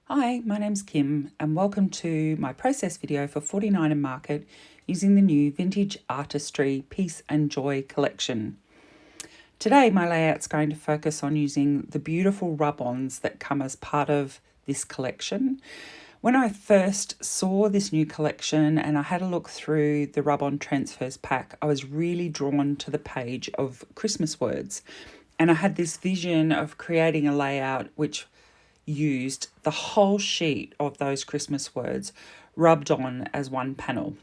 Hi, my name's Kim and welcome to my process video for 49 and Market using the new Vintage Artistry Peace and Joy collection. Today my layout's going to focus on using the beautiful rub-ons that come as part of this collection. When I first saw this new collection and I had a look through the rub-on transfers pack, I was really drawn to the page of Christmas words. And I had this vision of creating a layout which used the whole sheet of those Christmas words rubbed on as one panel.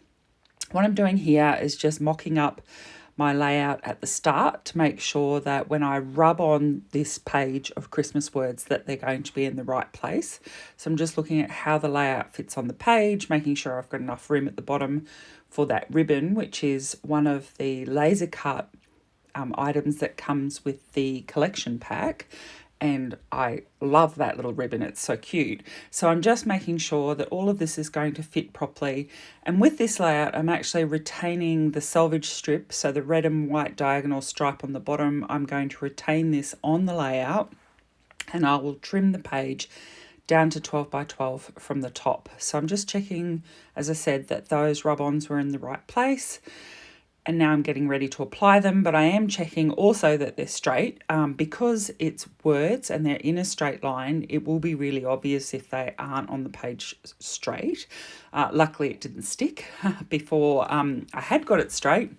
What I'm doing here is just mocking up my layout at the start to make sure that when I rub on this page of Christmas words that they're going to be in the right place. So I'm just looking at how the layout fits on the page, making sure I've got enough room at the bottom for that ribbon, which is one of the laser cut items that comes with the collection pack. And I love that little ribbon, it's so cute. So I'm just making sure that all of this is going to fit properly. And with this layout, I'm actually retaining the selvage strip, so the red and white diagonal stripe on the bottom. I'm going to retain this on the layout and I will trim the page down to 12 by 12 from the top. So I'm just checking, as I said, that those rub-ons were in the right place. And now I'm getting ready to apply them, but I am checking also that they're straight. Because it's words and they're in a straight line, it will be really obvious if they aren't on the page straight. Luckily it didn't stick before I had got it straight.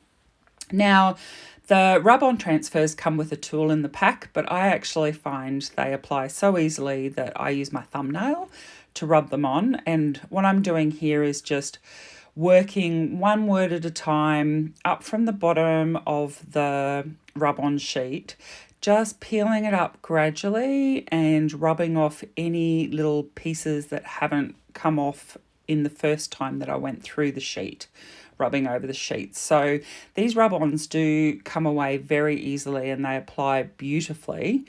Now, the rub-on transfers come with a tool in the pack, but I actually find they apply so easily that I use my thumbnail to rub them on. And what I'm doing here is just working one word at a time up from the bottom of the rub-on sheet, just peeling it up gradually and rubbing off any little pieces that haven't come off in the first time that I went through the sheet, rubbing over the sheet. So these rub-ons do come away very easily and they apply beautifully.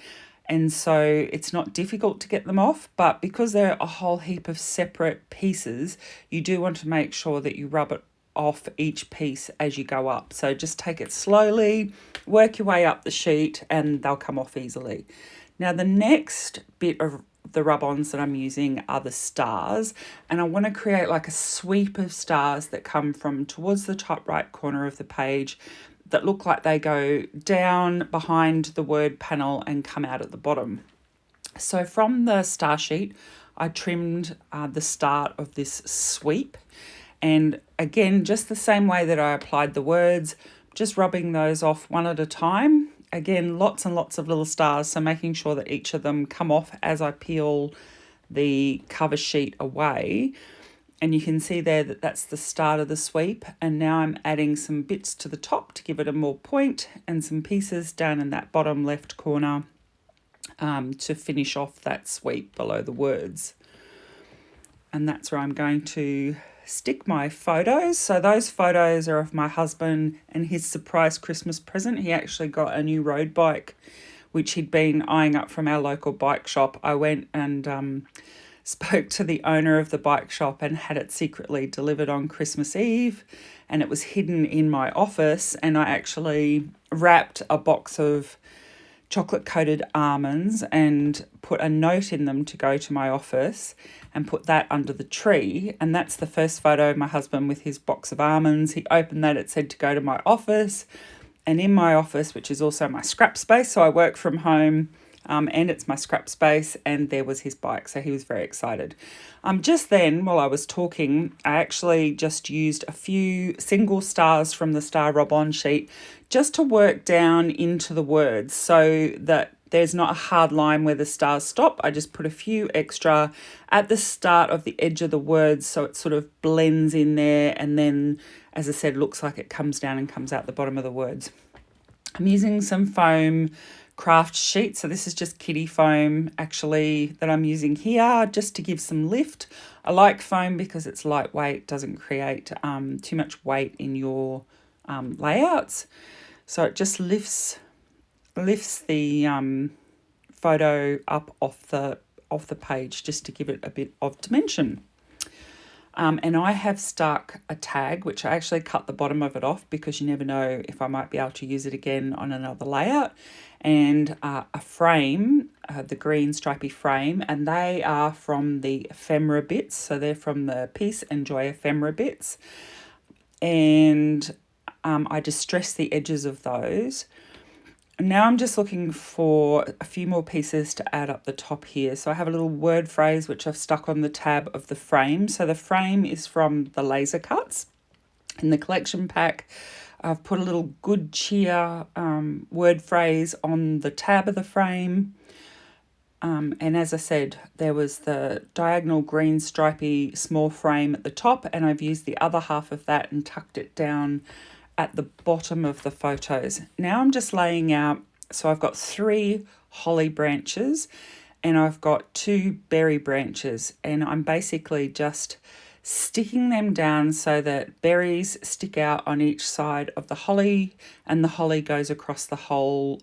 And so it's not difficult to get them off, but because they're a whole heap of separate pieces, you do want to make sure that you rub it off each piece as you go up. So just take it slowly, work your way up the sheet, and they'll come off easily. Now the next bit of the rub-ons that I'm using are the stars, and I want to create like a sweep of stars that come from towards the top right corner of the page that look like they go down behind the word panel and come out at the bottom. So from the star sheet, I trimmed the start of this sweep. And again, just the same way that I applied the words, just rubbing those off one at a time. Again, lots and lots of little stars, so making sure that each of them come off as I peel the cover sheet away. And you can see there that that's the start of the sweep. And now I'm adding some bits to the top to give it a more point and some pieces down in that bottom left corner to finish off that sweep below the words. And that's where I'm going to stick my photos. So those photos are of my husband and his surprise Christmas present. He actually got a new road bike, which he'd been eyeing up from our local bike shop. I went and spoke to the owner of the bike shop and had it secretly delivered on Christmas Eve, and it was hidden in my office, and I actually wrapped a box of chocolate coated almonds and put a note in them to go to my office and put that under the tree. And that's the first photo of my husband with his box of almonds. He opened that, it said to go to my office, and in my office, which is also my scrap space, so I work from home, and it's my scrap space, and there was his bike, so he was very excited. Just then, while I was talking, I actually just used a few single stars from the star rub-on sheet just to work down into the words so that there's not a hard line where the stars stop. I just put a few extra at the start of the edge of the words so it sort of blends in there, and then, as I said, looks like it comes down and comes out the bottom of the words. I'm using some foam craft sheet. So this is just kitty foam actually that I'm using here just to give some lift. I like foam because it's lightweight, doesn't create too much weight in your layouts. So it just lifts the photo up off the page just to give it a bit of dimension. And I have stuck a tag, which I actually cut the bottom of it off because you never know if I might be able to use it again on another layout, and a frame the green stripy frame, and they are from the ephemera bits. So they're from the Peace and Joy ephemera bits. And I distress the edges of those. Now I'm just looking for a few more pieces to add up the top here. So I have a little word phrase which I've stuck on the tab of the frame. So the frame is from the laser cuts. In the collection pack, I've put a little good cheer word phrase on the tab of the frame. And as I said, there was the diagonal green stripy small frame at the top, and I've used the other half of that and tucked it down at the bottom of the photos. Now I'm just laying out, so I've got 3 holly branches and I've got 2 berry branches, and I'm basically just sticking them down so that berries stick out on each side of the holly, and the holly goes across the whole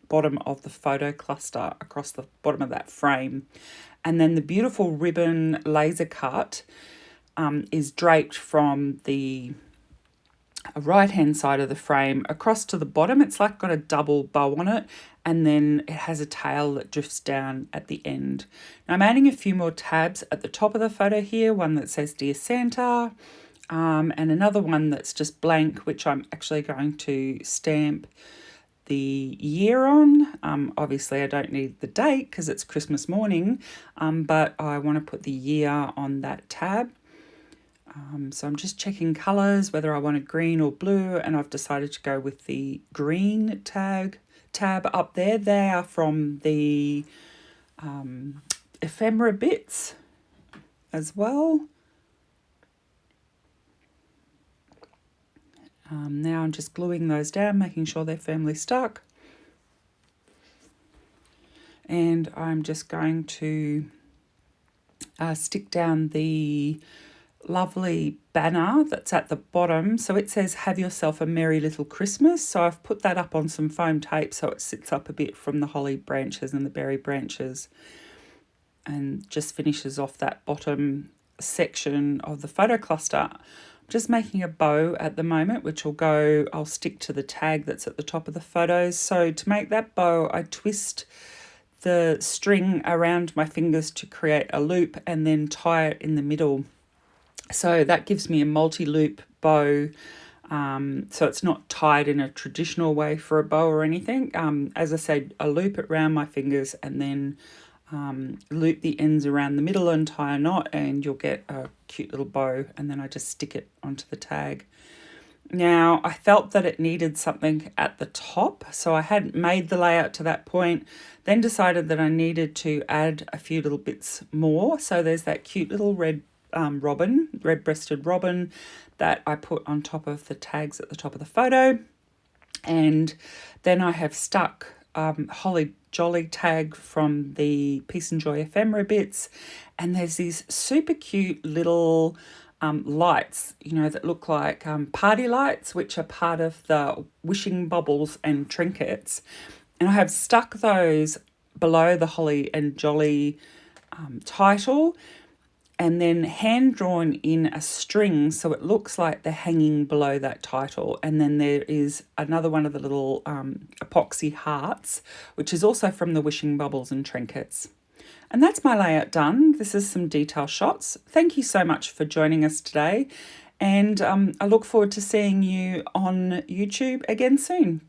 bottom of the photo cluster, across the bottom of that frame. And then the beautiful ribbon laser cut is draped from the right hand side of the frame across to the bottom. It's like got a double bow on it, and then it has a tail that drifts down at the end. Now I'm adding a few more tabs at the top of the photo here, one that says Dear Santa, and another one that's just blank, which I'm actually going to stamp the year on. Obviously I don't need the date because it's Christmas morning, but I want to put the year on that tab. So I'm just checking colours, whether I want a green or blue, and I've decided to go with the green tab up there. They are from the ephemera bits as well. Now I'm just gluing those down, making sure they're firmly stuck. And I'm just going to stick down the lovely banner that's at the bottom. So it says have yourself a merry little Christmas. So I've put that up on some foam tape so it sits up a bit from the holly branches and the berry branches, and just finishes off that bottom section of the photo cluster. I'm just making a bow at the moment, which I'll stick to the tag that's at the top of the photos. So to make that bow, I twist the string around my fingers to create a loop and then tie it in the middle. So that gives me a multi-loop bow, so it's not tied in a traditional way for a bow or anything. As I said, I loop it around my fingers and then loop the ends around the middle and tie a knot, and you'll get a cute little bow, and then I just stick it onto the tag. Now, I felt that it needed something at the top, so I hadn't made the layout to that point, then decided that I needed to add a few little bits more. So there's that cute little red-breasted robin that I put on top of the tags at the top of the photo. And then I have stuck Holly Jolly tag from the Peace and Joy ephemera bits, and there's these super cute little lights, that look like party lights, which are part of the wishing bubbles and trinkets. And I have stuck those below the Holly and Jolly title, and then hand drawn in a string so it looks like they're hanging below that title. And then there is another one of the little epoxy hearts, which is also from the wishing bubbles and trinkets. And that's my layout done. This is some detail shots. Thank you so much for joining us today, and I look forward to seeing you on YouTube again soon.